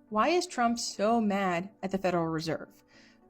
Why is Trump so mad at the Federal Reserve?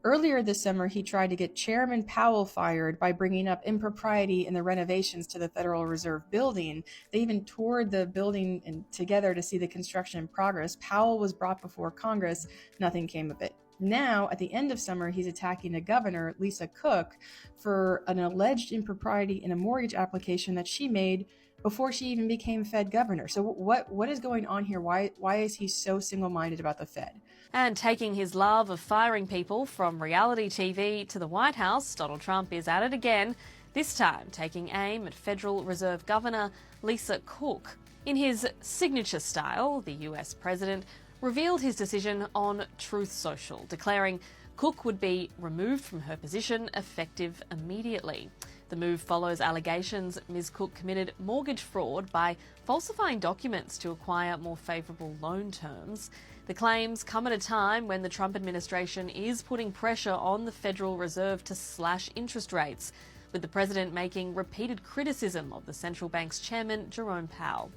Earlier this summer, he tried to get Chairman Powell fired by bringing up impropriety in the renovations to the Federal Reserve building. They even toured the building together to see the construction in progress. Powell was brought before Congress. Nothing came of it. Now, at the end of summer, he's attacking the governor, Lisa Cook, for an alleged impropriety in a mortgage application that she made before she even became Fed governor. So what is going on here? Why is he so single-minded about the Fed? And taking his love of firing people from reality TV to the White House, Donald Trump is at it again, this time taking aim at Federal Reserve Governor Lisa Cook. In his signature style, the US president revealed his decision on Truth Social, declaring Cook would be removed from her position effective immediately. The move follows allegations Ms. Cook committed mortgage fraud by falsifying documents to acquire more favourable loan terms. The claims come at a time when the Trump administration is putting pressure on the Federal Reserve to slash interest rates, with the president making repeated criticism of the central bank's chairman, Jerome Powell.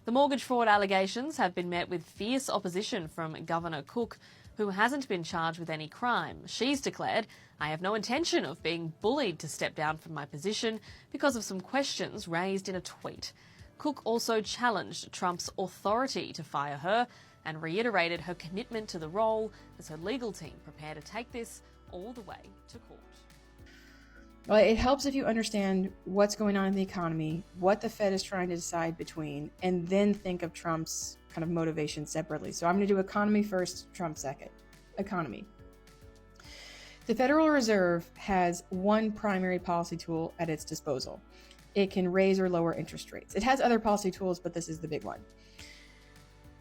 The mortgage fraud allegations have been met with fierce opposition from Governor Cook, who hasn't been charged with any crime. She's declared, "I have no intention of being bullied to step down from my position because of some questions raised in a tweet." Cook also challenged Trump's authority to fire her and reiterated her commitment to the role as her legal team prepare to take this all the way to court. Well, it helps if you understand what's going on in the economy, what the Fed is trying to decide between, and then think of Trump's kind of motivation separately. So I'm going to do economy first, Trump second. Economy. The Federal Reserve has one primary policy tool at its disposal. It can raise or lower interest rates. It has other policy tools, but this is the big one.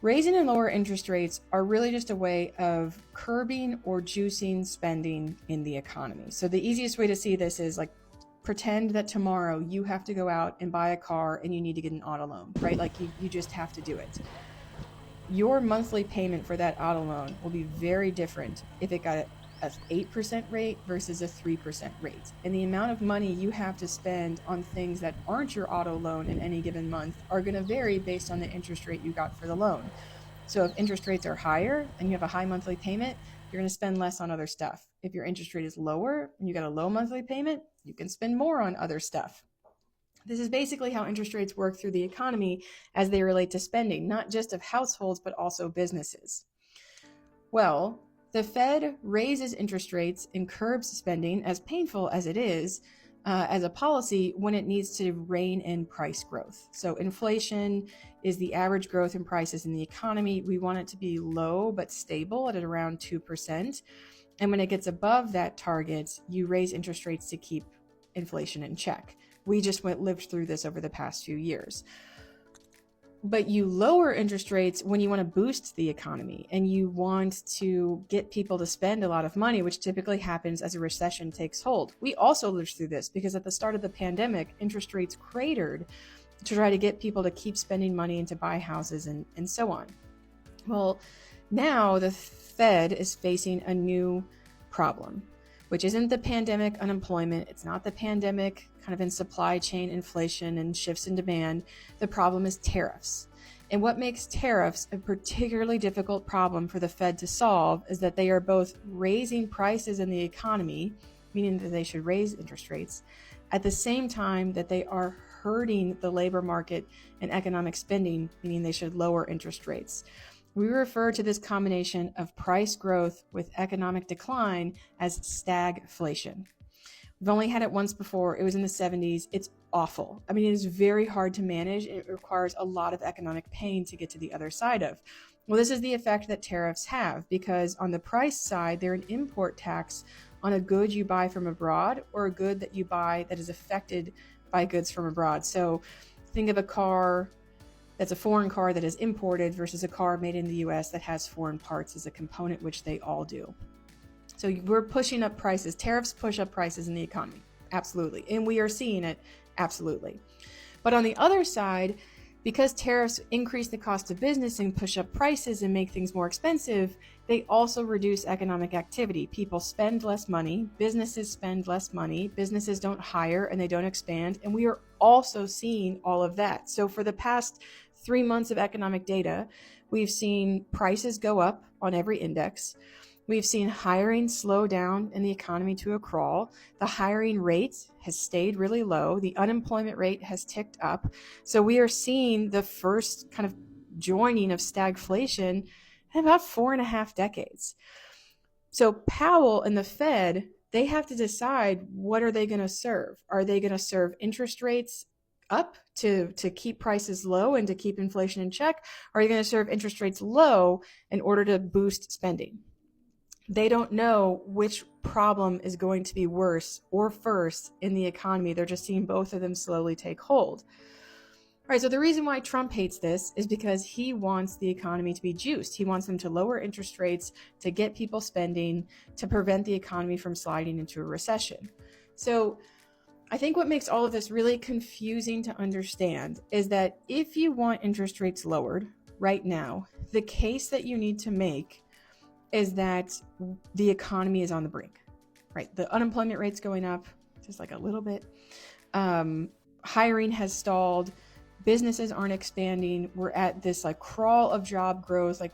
Raising and lower interest rates are really just a way of curbing or juicing spending in the economy. So the easiest way to see this is like pretend that tomorrow you have to go out and buy a car and you need to get an auto loan, right? Like you just have to do it. Your monthly payment for that auto loan will be very different if it got an 8% rate versus a 3% rate. And the amount of money you have to spend on things that aren't your auto loan in any given month are going to vary based on the interest rate you got for the loan. So if interest rates are higher and you have a high monthly payment, you're going to spend less on other stuff. If your interest rate is lower and you got a low monthly payment, you can spend more on other stuff. This is basically how interest rates work through the economy as they relate to spending, not just of households, but also businesses. Well, the Fed raises interest rates and curbs spending, as painful as it is, as a policy when it needs to rein in price growth. So inflation is the average growth in prices in the economy. We want it to be low but stable at around 2%. And when it gets above that target, you raise interest rates to keep inflation in check. We just lived through this over the past few years. But you lower interest rates when you want to boost the economy and you want to get people to spend a lot of money, which typically happens as a recession takes hold. We also lived through this because at the start of the pandemic, interest rates cratered to try to get people to keep spending money and to buy houses and so on. Well, now the Fed is facing a new problem, which isn't the pandemic unemployment. It's not the pandemic kind of in supply chain inflation and shifts in demand. The problem is tariffs. And what makes tariffs a particularly difficult problem for the Fed to solve is that they are both raising prices in the economy, meaning that they should raise interest rates, at the same time that they are hurting the labor market and economic spending, meaning they should lower interest rates. We refer to this combination of price growth with economic decline as stagflation. We've only had it once before. It was in the 70s. It's awful. I mean, it is very hard to manage. It requires a lot of economic pain to get to the other side of. Well, this is the effect that tariffs have, because on the price side, they're an import tax on a good you buy from abroad or a good that you buy that is affected by goods from abroad. So think of a car that's a foreign car that is imported versus a car made in the US that has foreign parts as a component, which they all do. So we're pushing up prices. Tariffs push up prices in the economy. Absolutely. And we are seeing it. Absolutely. But on the other side, because tariffs increase the cost of business and push up prices and make things more expensive, they also reduce economic activity. People spend less money. Businesses spend less money. Businesses don't hire and they don't expand. And we are also seeing all of that. So for the past 3 months of economic data, we've seen prices go up on every index. We've seen hiring slow down in the economy to a crawl. The hiring rate has stayed really low. The unemployment rate has ticked up. So we are seeing the first kind of joining of stagflation in about 4.5 decades. So Powell and the Fed, they have to decide, what are they going to serve? Are they going to serve interest rates up to keep prices low and to keep inflation in check? Or are you going to serve interest rates low in order to boost spending? They don't know which problem is going to be worse or first in the economy. They're just seeing both of them slowly take hold. All right, so the reason why Trump hates this is because he wants the economy to be juiced. He wants them to lower interest rates, to get people spending, to prevent the economy from sliding into a recession. So I think what makes all of this really confusing to understand is that if you want interest rates lowered right now, the case that you need to make is that the economy is on the brink, right? The unemployment rate's going up just like a little bit. Hiring has stalled. Businesses aren't expanding. We're at this like crawl of job growth. Like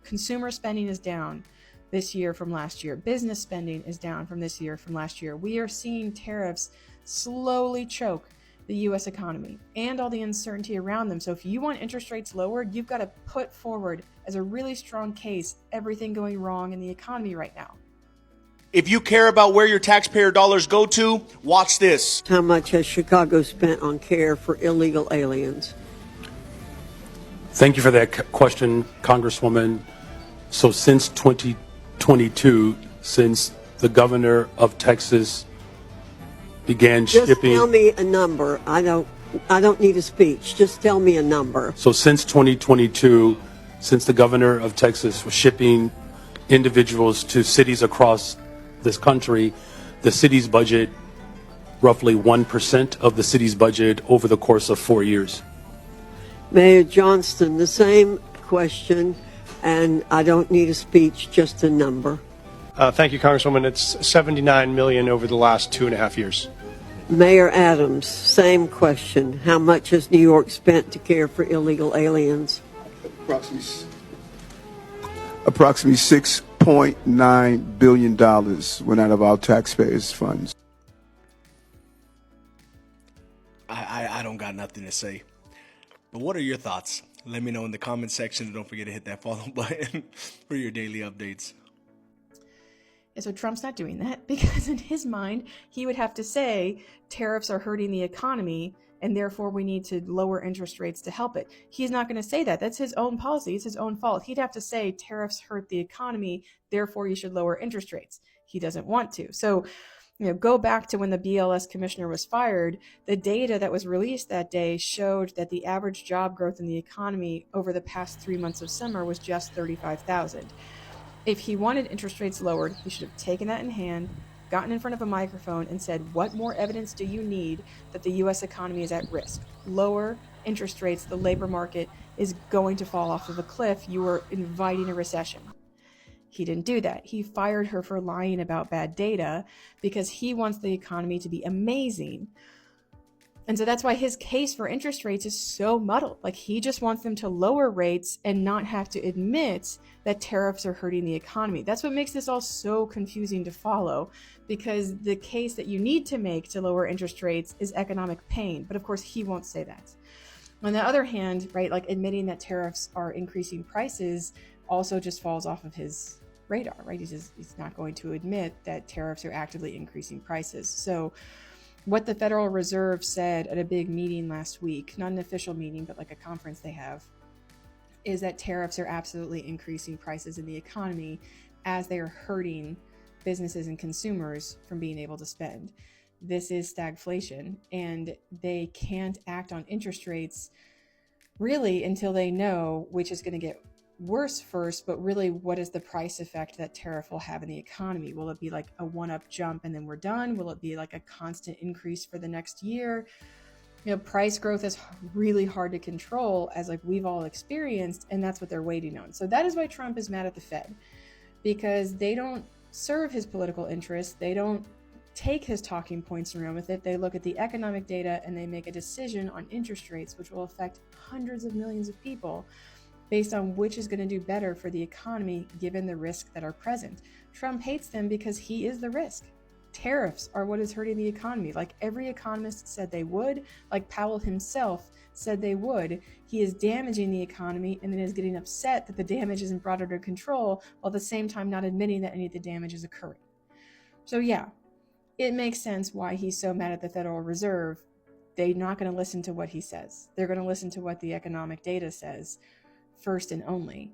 consumer spending is down this year from last year. Business spending is down from this year from last year. We are seeing tariffs slowly choke the U.S. economy and all the uncertainty around them. So if you want interest rates lowered, you've got to put forward as a really strong case everything going wrong in the economy right now. If you care about where your taxpayer dollars go to, watch this. How much has Chicago spent on care for illegal aliens? Thank you for that question, Congresswoman. So since 2022, since the governor of Texas began Just shipping... tell me a number. I don't need a speech. Just tell me a number. So since 2022, since the governor of Texas was shipping individuals to cities across this country, the city's budget, roughly 1% of the city's budget over the course of 4 years. Mayor Johnston, the same question, and I don't need a speech, just a number. Thank you, Congresswoman. It's $79 million over the last 2.5 years. Mayor Adams, same question. How much has New York spent to care for illegal aliens? Approximately $6.9 billion went out of our taxpayers' funds. I don't got nothing to say. But what are your thoughts? Let me know in the comment section, and don't forget to hit that follow button for your daily updates. And so Trump's not doing that because in his mind, he would have to say tariffs are hurting the economy and therefore we need to lower interest rates to help it. He's not going to say that. That's his own policy. It's his own fault. He'd have to say tariffs hurt the economy, therefore you should lower interest rates. He doesn't want to. So, go back to when the BLS commissioner was fired. The data that was released that day showed that the average job growth in the economy over the past 3 months of summer was just 35,000. If he wanted interest rates lowered, he should have taken that in hand, gotten in front of a microphone and said, what more evidence do you need that the U.S. economy is at risk? Lower interest rates, the labor market is going to fall off of a cliff. You are inviting a recession. He didn't do that. He fired her for lying about bad data because he wants the economy to be amazing. And so that's why his case for interest rates is so muddled. Like, he just wants them to lower rates and not have to admit that tariffs are hurting the economy. That's what makes this all so confusing to follow, because the case that you need to make to lower interest rates is economic pain. But of course, he won't say that. On the other hand, right, like admitting that tariffs are increasing prices also just falls off of his radar, right? He's not going to admit that tariffs are actively increasing prices. So what the Federal Reserve said at a big meeting last week, not an official meeting, but like a conference they have, is that tariffs are absolutely increasing prices in the economy as they are hurting businesses and consumers from being able to spend. This is stagflation, and they can't act on interest rates really until they know which is going to get worse first, but really what is the price effect that tariff will have in the economy? Will it be like a one-up jump and then we're done? Will it be like a constant increase for the next year? Price growth is really hard to control, as like we've all experienced, and that's what they're waiting on. So that is why Trump is mad at the Fed, because they don't serve his political interests. They don't take his talking points and run with it. They look at the economic data and they make a decision on interest rates, which will affect hundreds of millions of people based on which is going to do better for the economy given the risks that are present. Trump hates them because he is the risk. Tariffs are what is hurting the economy, like every economist said they would, like Powell himself said they would. He is damaging the economy and then is getting upset that the damage isn't brought under control, while at the same time not admitting that any of the damage is occurring. So yeah, it makes sense why he's so mad at the Federal Reserve. They're not going to listen to what he says. They're going to listen to what the economic data says first and only.